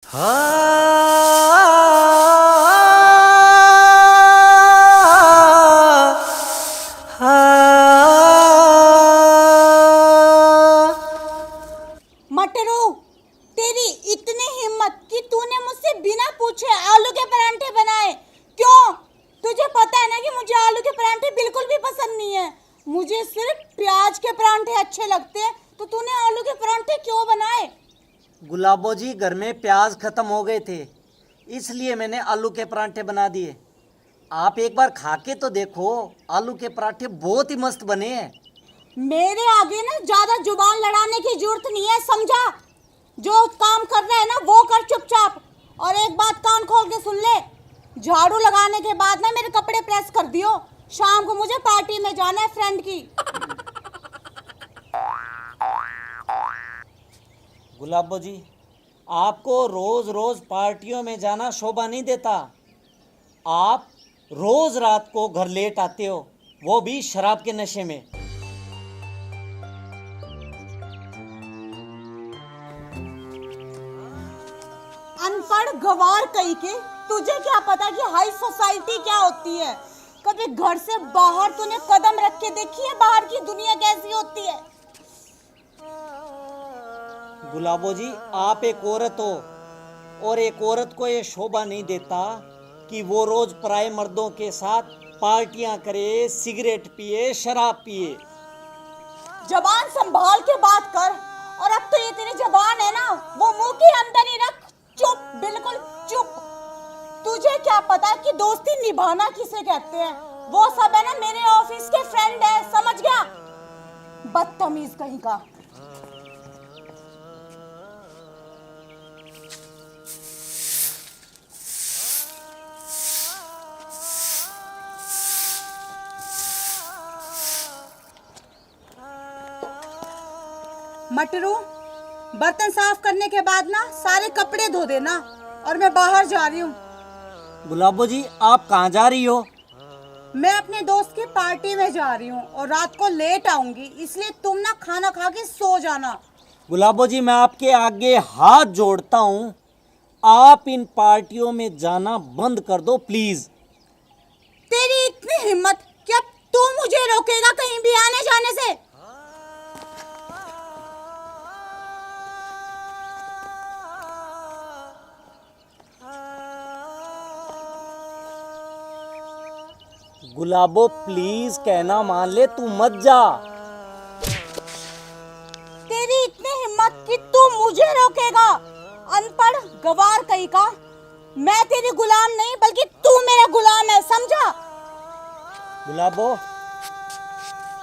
मटरू, तेरी इतनी हिम्मत कि तूने मुझसे बिना पूछे आलू के परांठे बनाए। क्यों? तुझे पता है ना कि मुझे आलू के परांठे बिल्कुल भी पसंद नहीं है। मुझे सिर्फ प्याज के परांठे अच्छे लगते हैं। तो तूने आलू के परांठे क्यों बनाए? गुलाबो जी, घर में प्याज खत्म हो गए थे, इसलिए मैंने आलू के परांठे बना दिए। आप एक बार खा के तो देखो, आलू के पराठे बहुत ही मस्त बने हैं। मेरे आगे ना ज्यादा जुबान लड़ाने की जरूरत नहीं है, समझा? जो काम कर रहा है ना वो कर चुपचाप। और एक बात कान खोल के सुन ले, झाड़ू लगाने के बाद ना मेरे कपड़े प्रेस कर दियो। शाम को मुझे पार्टी में जाना है फ्रेंड की। गुलाबो जी, आपको रोज रोज पार्टियों में जाना शोभा नहीं देता। आप रोज रात को घर लेट आते हो, वो भी शराब के नशे में। अनपढ़ गवार कहीं के, तुझे क्या पता कि हाई सोसाइटी क्या होती है? कभी घर से बाहर तूने कदम रख के देखी है बाहर की दुनिया कैसी होती है? गुलाबो जी, आप एक औरत हो और एक औरत को ये शोभा नहीं देता कि वो रोज पराये मर्दों के साथ पार्टियां करे, सिगरेट पिए, शराब पिए। जबान संभाल के बात कर। और अब तो ये तेरी जबान है ना, वो मुंह के अंदर ही रख। चुप, बिल्कुल चुप। तुझे क्या पता कि दोस्ती निभाना किसे कहते हैं? वो सब है ना मेरे ऑफिस के फ्रेंड है, समझ गया? बदतमीज कहीं का। मटरू, बर्तन साफ करने के बाद ना सारे कपड़े धो देना। और मैं बाहर जा रही हूँ। गुलाबो जी, आप कहाँ जा रही हो? मैं अपने दोस्त की पार्टी में जा रही हूँ और रात को लेट आऊंगी, इसलिए तुम ना खाना खा के सो जाना। गुलाबो जी, मैं आपके आगे हाथ जोड़ता हूँ, आप इन पार्टियों में जाना बंद कर दो प्लीज। तेरी इतनी हिम्मत, क्या तू मुझे रोकेगा कहीं भी आने जाने से? गुलाबो प्लीज, कहना मान ले, तू मत जा। तेरी इतनी हिम्मत कि तू मुझे रोकेगा? अनपढ़ गवार कहीं का। मैं तेरी गुलाम नहीं बल्कि तू मेरा गुलाम है, समझा? गुलाबो,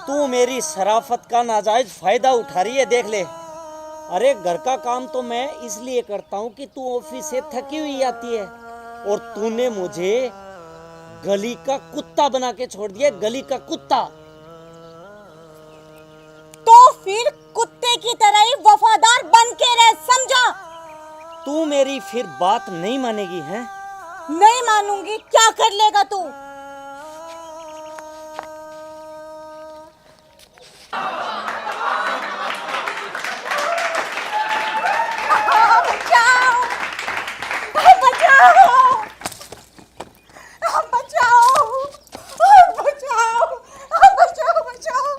तू मेरी शराफत का नाजायज फायदा उठा रही है, देख ले। अरे घर का काम तो मैं इसलिए करता हूँ कि तू ऑफिस से थकी हुई आती है, और तूने मुझे गली का कुत्ता बना के छोड़ दिया, गली का कुत्ता। तो फिर कुत्ते की तरह ही वफादार बन के रह, समझा? तू मेरी फिर बात नहीं मानेगी है? नहीं मानूंगी। क्या कर लेगा तू? बचाओ! बचाओ! बचाओ! बचाओ! बचाओ! बचाओ!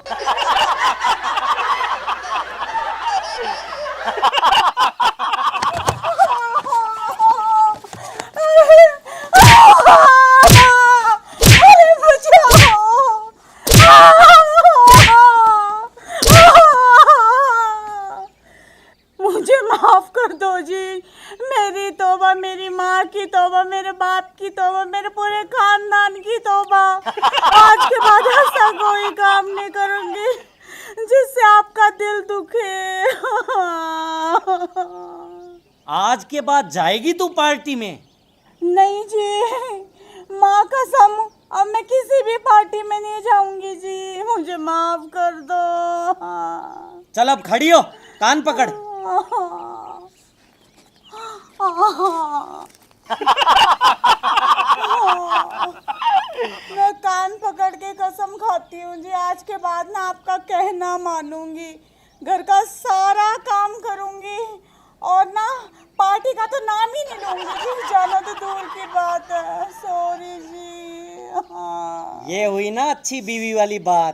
मुझे माफ कर दो जी। मेरी तौबा, मेरी माँ की तौबा, मेरे बाप की तौबा, मेरे पूरे खानदान की तौबा। आज के बाद ऐसा कोई काम नहीं करूंगी जिससे आपका दिल दुखे। आज के बाद जाएगी तू पार्टी में? नहीं जी, माँ कसम, अब मैं किसी भी पार्टी में नहीं जाऊंगी जी। मुझे माफ कर दो। चल अब खड़ी हो, कान पकड़। मैं कान पकड़ के कसम खाती हूँ जी, आज के बाद ना आपका कहना मानूंगी, घर का सारा काम करूंगी और ना पार्टी का तो नाम ही नहीं लूंगी जी, जाना तो दूर की बात है। सॉरी जी। हाँ। ये हुई ना अच्छी बीवी वाली बात।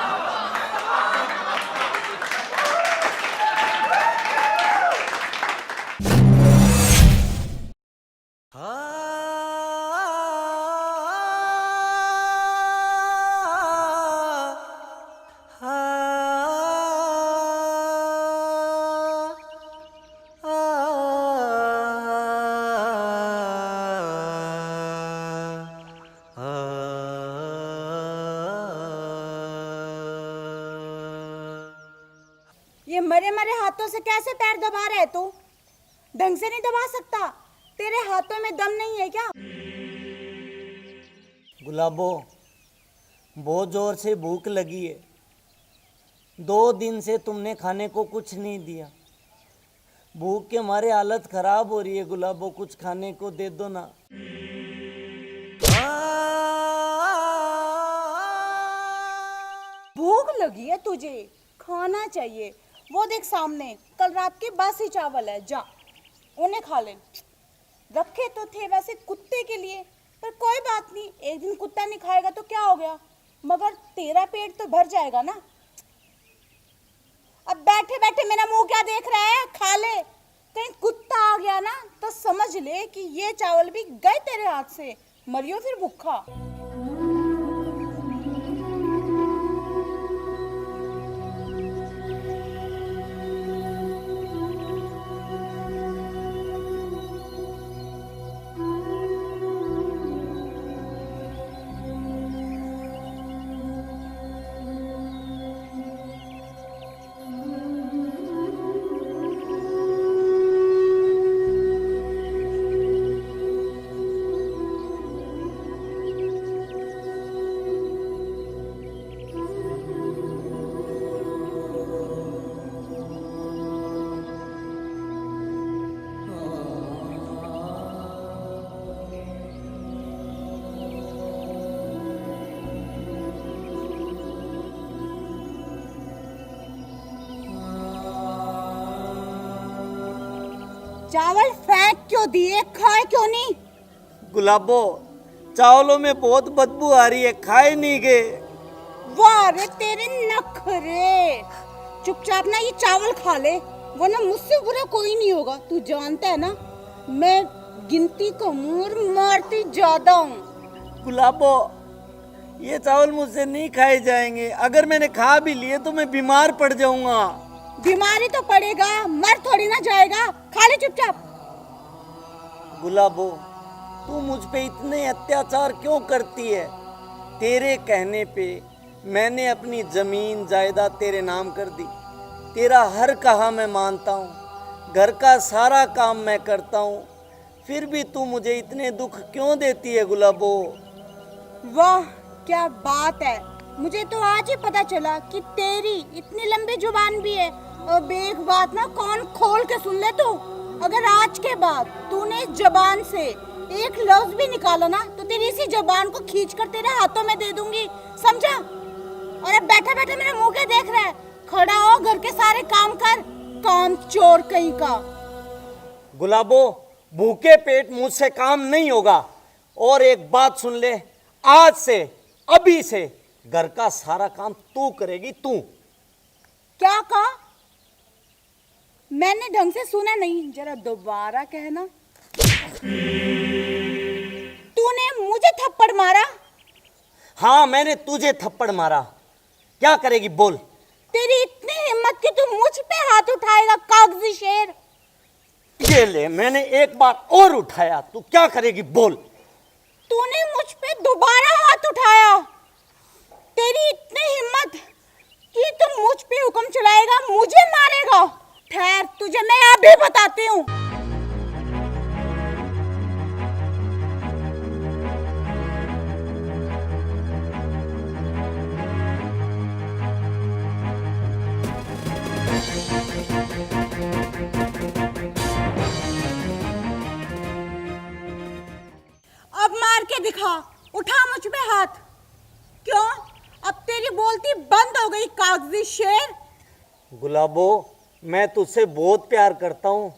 ये मरे मरे हाथों से कैसे पैर दबा रहा है तू? ढंग से नहीं दबा सकता? तेरे हाथों में दम नहीं है क्या? गुलाबो, बहुत जोर से भूख लगी है। 2 दिन से तुमने खाने को कुछ नहीं दिया। भूख के मारे हालत खराब हो रही है। गुलाबो, कुछ खाने को दे दो ना। भूख लगी है तुझे, खाना चाहिए। वो देख सामने, कल रात के बासी चावल है, जा उन्हें खा ले। रखे तो थे वैसे कुत्ते के लिए, पर कोई बात नहीं, एक दिन कुत्ता नहीं खाएगा तो क्या हो गया, मगर तेरा पेट तो भर जाएगा ना। अब बैठे बैठे मेरा मुंह क्या देख रहा है, खा ले। कहीं कुत्ता आ गया ना तो समझ ले कि ये चावल भी गए तेरे हाथ से, मरियो फिर भूखा। चावल फेंक क्यों दिए, खाए क्यों नहीं? गुलाबो, चावलों में बहुत बदबू आ रही है, खाए नहीं गए। वाह रे तेरे नखरे। चुपचाप ना ये चावल खा ले, वरना मुझसे बुरा कोई नहीं होगा। तू जानता है ना, मैं गिनती कम और मारती ज्यादा हूँ। गुलाबो, ये चावल मुझसे नहीं खाए जाएंगे। अगर मैंने खा भी लिए तो मैं बीमार पड़ जाऊंगा। बीमारी तो पड़ेगा, मर थोड़ी ना जाएगा। खा ले चुपचाप। गुलाबो, तू मुझ पे इतने अत्याचार क्यों करती है? तेरे कहने पे मैंने अपनी जमीन जायदाद तेरे नाम कर दी। तेरा हर कहा मैं मानता हूँ, घर का सारा काम मैं करता हूँ, फिर भी तू मुझे इतने दुख क्यों देती है गुलाबो? वाह क्या बात है, मुझे तो आज ही पता चला कि तेरी इतनी लंबी जुबान भी है। और एक बात ना कान खोल के सुन ले तू, अगर आज के बाद तूने इस जबान से एक लफ्ज भी निकाला ना तो तेरी इसी जबान को खींचकर तेरे हाथों में दे दूंगी, समझा? और अब बैठा बैठा मेरे मुंह के देख रहा है, खड़ा हो, घर के सारे काम कर, काम चोर कहीं का। गुलाबो, भूखे पेट मुझसे काम नहीं होगा। और एक बात सुन ले, आज से, अभी से घर का सारा काम तू करेगी, तू। क्या कहा? मैंने ढंग से सुना नहीं, जरा दोबारा कहना। तूने मुझे थप्पड़ मारा? हाँ, मैंने तुझे थप्पड़ मारा। क्या करेगी बोल? तेरी इतनी हिम्मत कि तू मुझ पे हाथ उठाएगा, कागजी शेर? ये ले, मैंने एक बार और उठाया, तू क्या करेगी बोल? तूने मुझ पे दोबारा हाथ उठाया। तेरी इतनी हिम्मत कि तू मुझ पे हुक्म चलाएगा, मुझे मारेगा? ठहर, तुझे मैं अभी बताती हूँ। अब मार के दिखा, उठा मुझ पे हाथ। क्यों? अब तेरी बोलती बंद हो गई, कागजी शेर? गुलाबो, मैं तुझसे बहुत प्यार करता हूँ।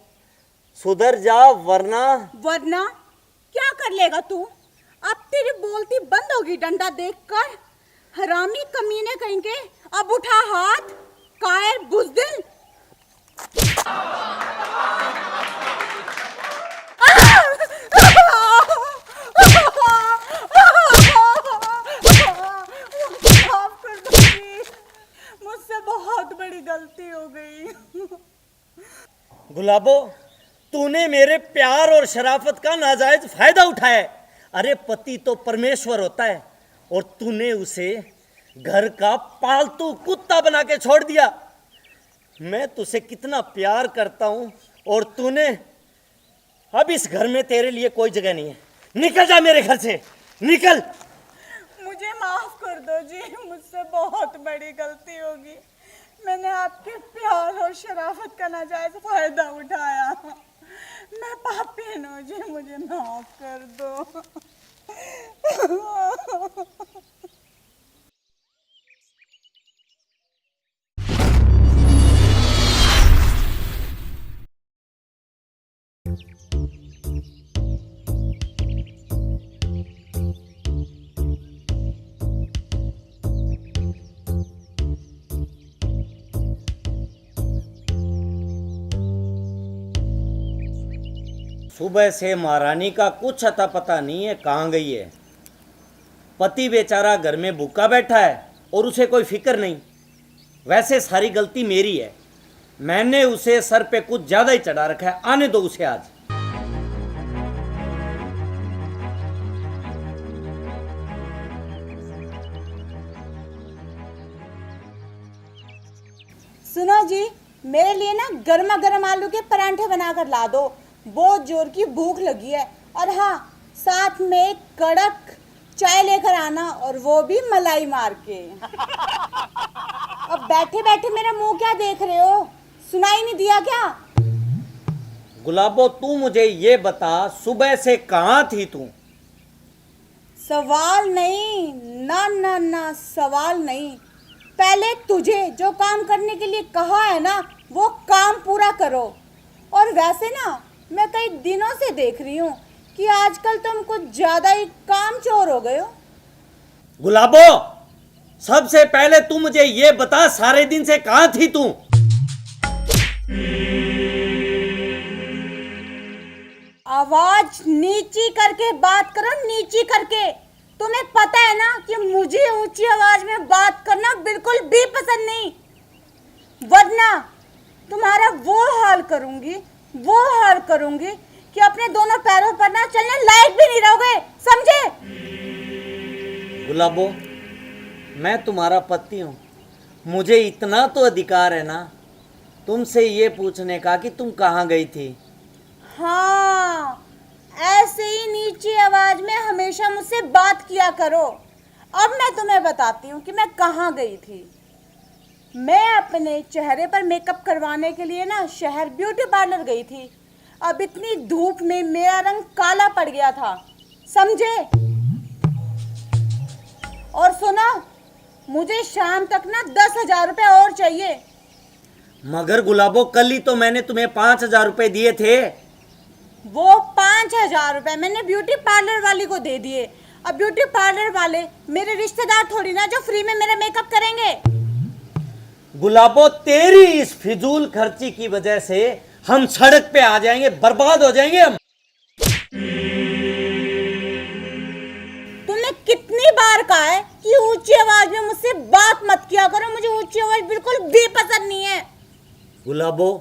सुधर जा वरना। वरना क्या कर लेगा तू? अब तेरी बोलती बंद होगी डंडा देखकर। हरामी कमीने कहेंगे। अब उठा हाथ, कायर बुज़दिल। माफ कर दो जी, मुझसे बहुत बड़ी गलती हो गई। गुलाबो, तूने मेरे प्यार और शराफत का नाजायज फायदा उठाया। अरे पति तो परमेश्वर होता है और तूने उसे घर का पालतू कुत्ता बना के छोड़ दिया। मैं तुझसे कितना प्यार करता हूं और तूने, अब इस घर में तेरे लिए कोई जगह नहीं है। निकल जा मेरे घर से, निकल। मुझे माफ कर दो जी, मुझसे बहुत बड़ी गलती होगी। मैंने आपके प्यार और शराफत का नाजायज फायदा उठाया। मैं पापी हूँ जी, मुझे माफ कर दो। सुबह से महारानी का कुछ अता पता नहीं है, कहाँ गई है। पति बेचारा घर में भूखा बैठा है और उसे कोई फिक्र नहीं। वैसे सारी गलती मेरी है, मैंने उसे सर पे कुछ ज्यादा ही चढ़ा रखा है। आने दो उसे आज। सुनो जी, मेरे लिए ना गर्मा गर्म आलू के परांठे बनाकर ला दो। बहुत जोर की भूख लगी है। और हाँ, साथ में कड़क चाय लेकर आना, और वो भी मलाई मार के। अब बैठे बैठे मेरा मुंह क्या देख रहे हो? सुनाई नहीं दिया क्या? गुलाबो, तू मुझे ये बता, सुबह से कहाँ थी तू? सवाल नहीं, ना ना ना, सवाल नहीं। पहले तुझे जो काम करने के लिए कहा है ना, वो काम पूरा करो। और वैसे ना, मैं कई दिनों से देख रही हूँ कि आजकल तुम कुछ ज्यादा ही कामचोर हो गए हो। गुलाबो, सबसे पहले तू मुझे ये बता, सारे दिन से कहाँ थी तू? आवाज नीची करके बात करो, नीची करके। तुम्हें पता है ना कि मुझे ऊंची आवाज में बात करना बिल्कुल भी पसंद नहीं। वरना तुम्हारा वो हाल करूंगी कि अपने दोनों पैरों पर ना चलने लायक भी नहीं रहोगे, समझे? गुलाबो, मैं तुम्हारा पति हूं। मुझे इतना तो अधिकार है ना तुमसे ये पूछने का कि तुम कहाँ गई थी। हाँ, ऐसे ही नीची आवाज में हमेशा मुझसे बात किया करो। अब मैं तुम्हें बताती हूँ कि मैं कहाँ गई थी। मैं अपने चेहरे पर मेकअप करवाने के लिए ना शहर ब्यूटी पार्लर गई थी। अब इतनी धूप में मेरा रंग काला पड़ गया था, समझे? और सुनो, मुझे शाम तक ना 10,000 रुपए और चाहिए। मगर गुलाबो, कल ही तो मैंने तुम्हें 5,000 रुपए दिए थे। वो 5,000 रुपए मैंने ब्यूटी पार्लर वाली को दे दिए। अब ब्यूटी पार्लर वाले मेरे रिश्तेदार थोड़ी ना जो फ्री में मेरा मेकअप करेंगे। गुलाबो, तेरी इस फिजूल खर्ची की वजह से हम सड़क पे आ जाएंगे, बर्बाद हो जाएंगे हम। तुमने कितनी बार कहा है कि ऊंची आवाज में मुझसे बात मत किया करो? मुझे ऊंची आवाज बिल्कुल भी पसंद नहीं है। गुलाबो,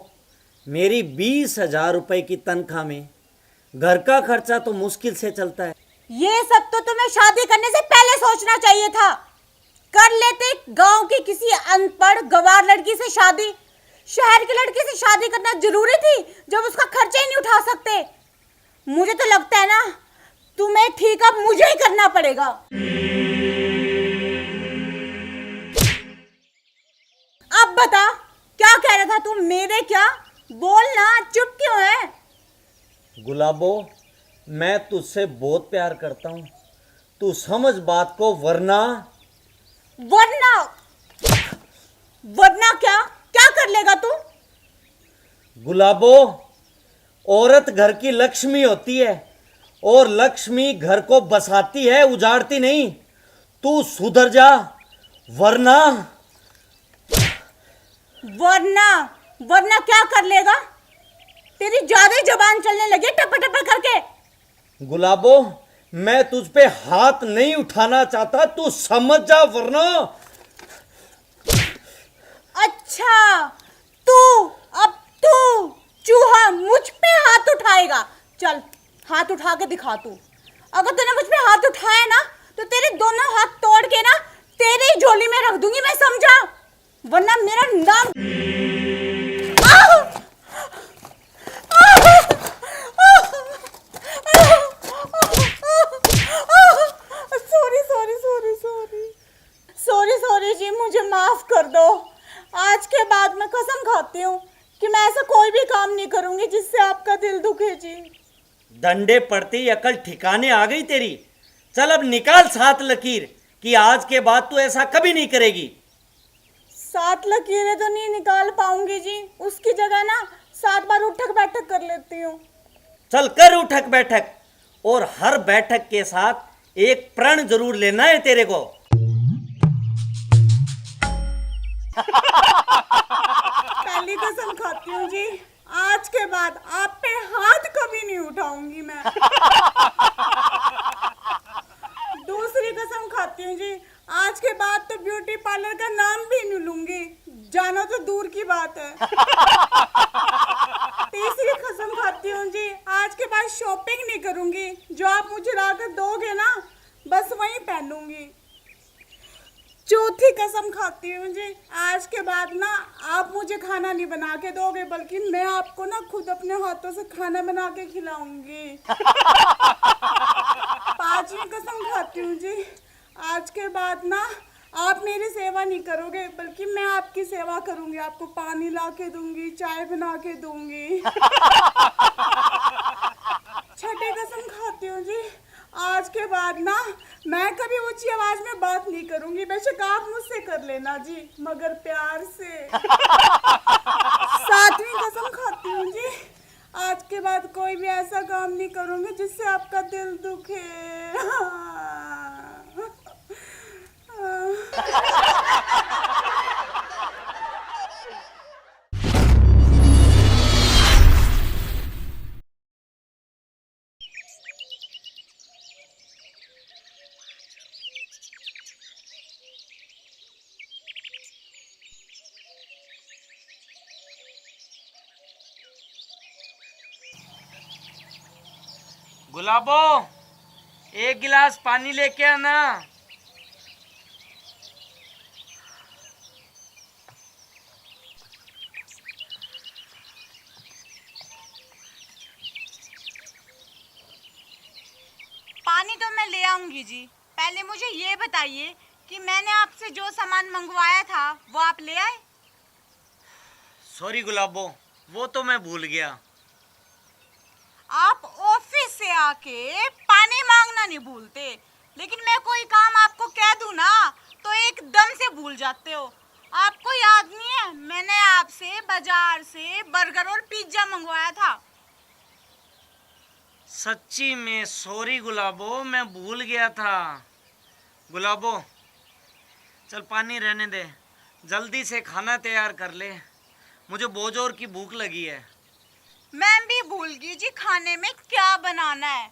मेरी 20,000 रुपए की तनख्वाह में घर का खर्चा तो मुश्किल से चलता है। ये सब तो तुम्हें शादी करने से पहले सोचना चाहिए था। कर लेते गांव की किसी अनपढ़ गवार लड़की से शादी। शहर की लड़की से शादी करना जरूरी थी जब उसका खर्चा ही नहीं उठा सकते। मुझे तो लगता है ना, तुम्हें ठीक अब मुझे ही करना पड़ेगा। अब बता, क्या कह रहा था तू? मेरे क्या? बोल ना, चुप क्यों है? गुलाबो, मैं तुझसे बहुत प्यार करता हूं, तू समझ बात को, वरना वरना क्या? क्या कर लेगा तू? गुलाबो, औरत घर की लक्ष्मी होती है और लक्ष्मी घर को बसाती है, उजाड़ती नहीं। तू सुधर जा, वरना वरना वरना क्या कर लेगा? तेरी ज्यादा ही जबान चलने लगी टपर टपर करके। गुलाबो, मैं तुझ पे हाथ नहीं उठाना चाहता, तू समझ जा, वरना अच्छा, तू अब तू चूहा मुझ पे हाथ उठाएगा? चल हाथ उठा के दिखा तू। अगर तूने मुझ पे हाथ उठाया ना तो तेरे दोनों हाथ तोड़ के ना तेरी ही झोली में रख दूंगी मैं, समझा? वरना मेरा नाम sorry sorry sorry sorry sorry sorry ji, मुझे माफ कर दो। आज के बाद मैं कसम खाती हूँ कि मैं ऐसा कोई भी काम नहीं करूंगी जिससे आपका दिल दुखे जी। डंडे पड़ते ही अकल ठिकाने आ गई तेरी। चल अब निकाल 7 लकीर कि आज के बाद तू ऐसा कभी नहीं करेगी। 7 लकीरें तो नहीं निकाल पाऊंगी जी, उसकी जगह ना 7 बार उठक बैठक कर लेती हूँ। चल कर उठक बैठक, और हर बैठक के साथ एक प्रण जरूर लेना है तेरे को। पहली कसम खाती हूँ जी, आज के बाद आप पे हाथ कभी नहीं उठाऊंगी मैं। दूसरी कसम खाती हूँ जी, आज के बाद तो ब्यूटी पार्लर का नाम भी नहीं लूंगी, जाना तो दूर की बात है। तीसरी कसम खाती हूँ जी, आज के बाद शॉपिंग नहीं करूंगी, जो आप मुझे लाकर दोगे ना बस वही पहनूंगी। चौथी कसम खाती हूँ जी, आज के बाद ना आप मुझे खाना नहीं बना के दोगे, बल्कि मैं आपको ना खुद अपने हाथों से खाना बना के खिलाऊंगी। पांचवी कसम खाती हूँ जी, आज के बाद ना आप मेरी सेवा नहीं करोगे, बल्कि मैं आपकी सेवा करूंगी, आपको पानी ला के दूंगी, चाय बना के दूंगी। छठी कसम खाती हूँ जी, आज के बाद ना मैं कभी ऊंची आवाज में बात नहीं करूंगी, बेशक आप मुझसे कर लेना जी, मगर प्यार से। सातवीं कसम खाती हूँ जी, आज के बाद कोई भी ऐसा काम नहीं करूंगी जिससे आपका दिल दुखे। गुलाबो, एक गिलास पानी लेके आना। पानी तो मैं ले आऊंगी जी, पहले मुझे ये बताइए कि मैंने आपसे जो सामान मंगवाया था वो आप ले आए? सॉरी गुलाबो, वो तो मैं भूल गया। आप ऑफिस से आके पानी मांगना नहीं भूलते, लेकिन मैं कोई काम आपको कह दूं ना तो एकदम से भूल जाते हो। आपको याद नहीं है मैंने आपसे बाजार से बर्गर और पिज्जा मंगवाया था? सच्ची में सॉरी गुलाबो, मैं भूल गया था। गुलाबो, चल पानी रहने दे, जल्दी से खाना तैयार कर ले, मुझे बहुत जोर की भूख लगी है। मैं भी भूल गई जी खाने में क्या बनाना है।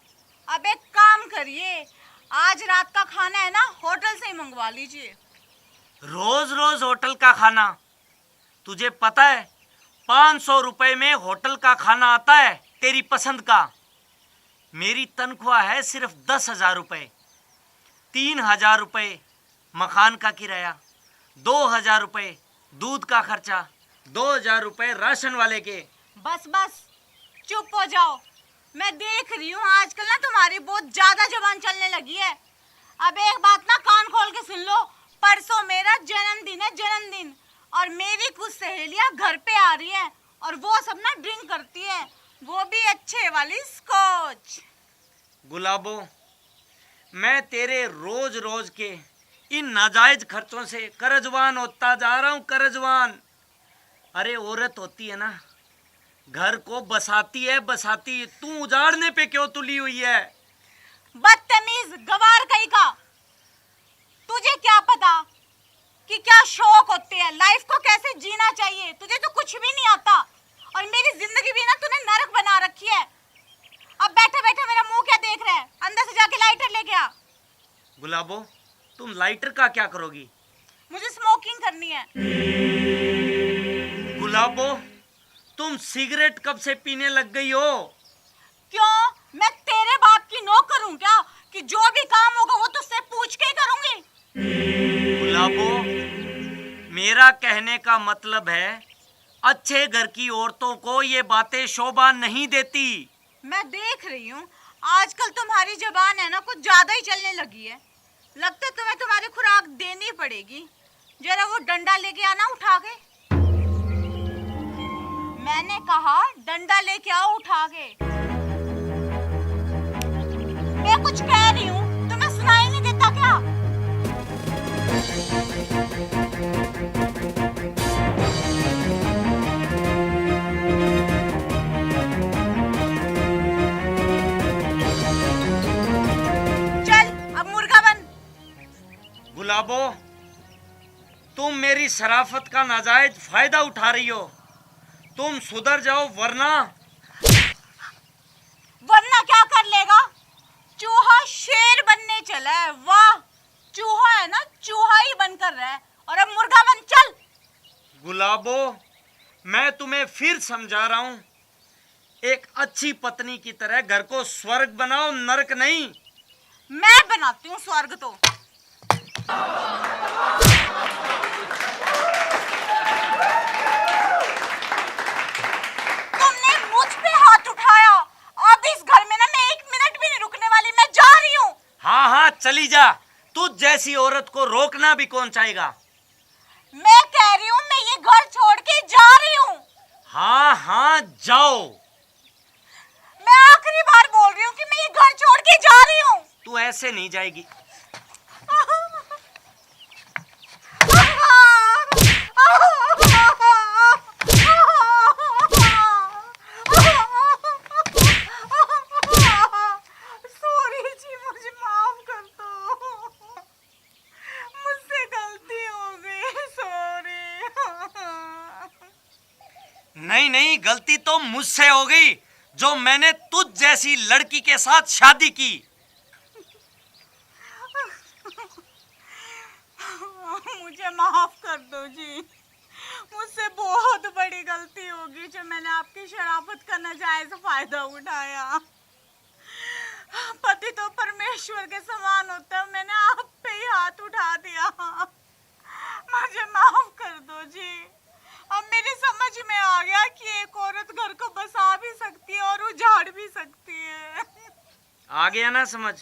अब एक काम करिए, आज रात का खाना है ना होटल से ही मंगवा लीजिए। रोज रोज होटल का खाना? तुझे पता है 500 रुपए में होटल का खाना आता है तेरी पसंद का। मेरी तनख्वाह है सिर्फ 10,000 रुपये। 3,000 रुपये मकान का किराया, 2,000 रुपये दूध का खर्चा, 2,000 रुपये राशन वाले के। बस बस चुप हो जाओ, मैं देख रही हूँ आजकल ना तुम्हारी बहुत ज्यादा जुबान चलने लगी है। अब एक बात ना कान खोल के सुन लो, परसों मेरा जन्मदिन है, जन्मदिन, और मेरी कुछ सहेलियां घर पे आ रही हैं और वो सब ना ड्रिंक करती है, वो भी अच्छे वाली स्कॉच। गुलाबो, मैं तेरे रोज रोज के इन नाजायज खर्चों से कर्जवान होता जा रहा हूँ, कर्जवान। अरे औरत होती है ना, घर को बसाती है बसाती, तू उजाड़ने पे क्यों तुली हुई है? बदतमीज गवार कहीं का। तुझे क्या पता कि क्या शौक होते हैं, लाइफ को कैसे जीना चाहिए? तुझे तो कुछ भी नहीं आता और मेरी जिंदगी भी ना तूने नरक बना रखी है। अब बैठे बैठे मेरा मुंह क्या देख रहा है? अंदर से जाके लाइटर लेके आ। गुलाबो, तुम लाइटर का क्या करोगी? मुझे स्मोकिंग करनी है। गुलाबो, तुम सिगरेट कब से पीने लग गई हो? क्यों, मैं तेरे बाप की नौकर हूं क्या कि जो भी काम होगा वो तुझसे पूछ के ही करूंगी? गुलाबो, मेरा कहने का मतलब है अच्छे घर की औरतों को ये बातें शोभा नहीं देती। मैं देख रही हूँ आजकल तुम्हारी जबान है ना कुछ ज्यादा ही चलने लगी है। लगता है तुम्हें तुम्हारी खुराक देनी पड़ेगी। जरा वो डंडा लेके आना उठा के। मैंने कहा डंडा लेके आओ उठा के। मैं कुछ कह रही हूँ, तुम्हें सुनाई नहीं देता क्या? चल अब मुर्गा बन। गुलाबो, तुम मेरी शराफत का नाजायज फायदा उठा रही हो। तुम सुधर जाओ वरना क्या कर लेगा? चूहा शेर बनने चला है। वाह, चूहा है ना, चूहा ही बनकर रहा है और अब मुर्गा बन। चल। गुलाबो, मैं तुम्हें फिर समझा रहा हूं, एक अच्छी पत्नी की तरह घर को स्वर्ग बनाओ, नरक नहीं। मैं बनाती हूँ स्वर्ग तो। तुमने मुझ पे हाथ उठाया। अब इस घर में ना मैं 1 मिनट भी नहीं रुकने वाली। मैं जा रही हूँ। हाँ हाँ चली जा, तुझ जैसी औरत को रोकना भी कौन चाहेगा। मैं कह रही हूँ मैं ये घर छोड़ के जा रही हूँ। हाँ हाँ जाओ। मैं आखिरी बार बोल रही हूँ कि मैं ये घर छोड़ के जा रही हूँ। तू ऐसे नहीं जाएगी। सॉरी जी, मुझे माफ कर दो। मुझसे गलती हो गई। सॉरी। नहीं नहीं, गलती तो मुझसे हो गई जो मैंने तुझ जैसी लड़की के साथ शादी की। मुझे माफ कर दो जी। मुझसे बहुत बड़ी गलती होगी जो मैंने आपकी शराफत का नाजायज फायदा उठाया। पति तो परमेश्वर के समान होता है, मैंने आप पे ही हाथ उठा दिया। मुझे माफ कर दो जी। अब मेरी समझ में आ गया कि एक औरत घर को बसा भी सकती है और उजाड़ भी सकती है। आ गया ना समझ?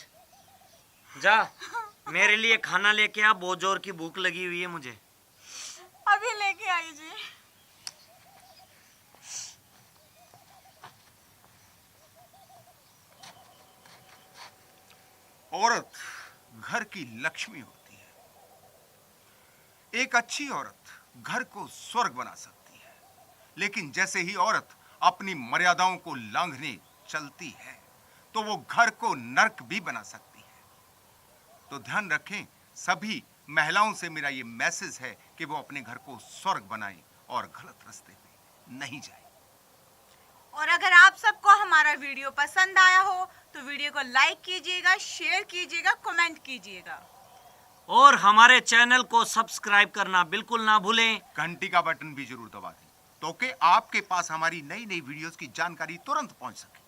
जा मेरे लिए खाना लेके आ, बहुत जोर की भूख लगी हुई है मुझे। अभी लेके आई जी। औरत घर की लक्ष्मी होती है। एक अच्छी औरत घर को स्वर्ग बना सकती है, लेकिन जैसे ही औरत अपनी मर्यादाओं को लांघने चलती है तो वो घर को नर्क भी बना सकती है। तो ध्यान रखें, सभी महिलाओं से मेरा ये मैसेज है कि वो अपने घर को स्वर्ग बनाएं और गलत रास्ते पे नहीं जाएं। और अगर आप सबको हमारा वीडियो पसंद आया हो तो वीडियो को लाइक कीजिएगा, शेयर कीजिएगा, कमेंट कीजिएगा और हमारे चैनल को सब्सक्राइब करना बिल्कुल ना भूलें। घंटी का बटन भी जरूर दबा दें तो कि आपके पास हमारी नई नई वीडियोस की जानकारी तुरंत पहुंच सके।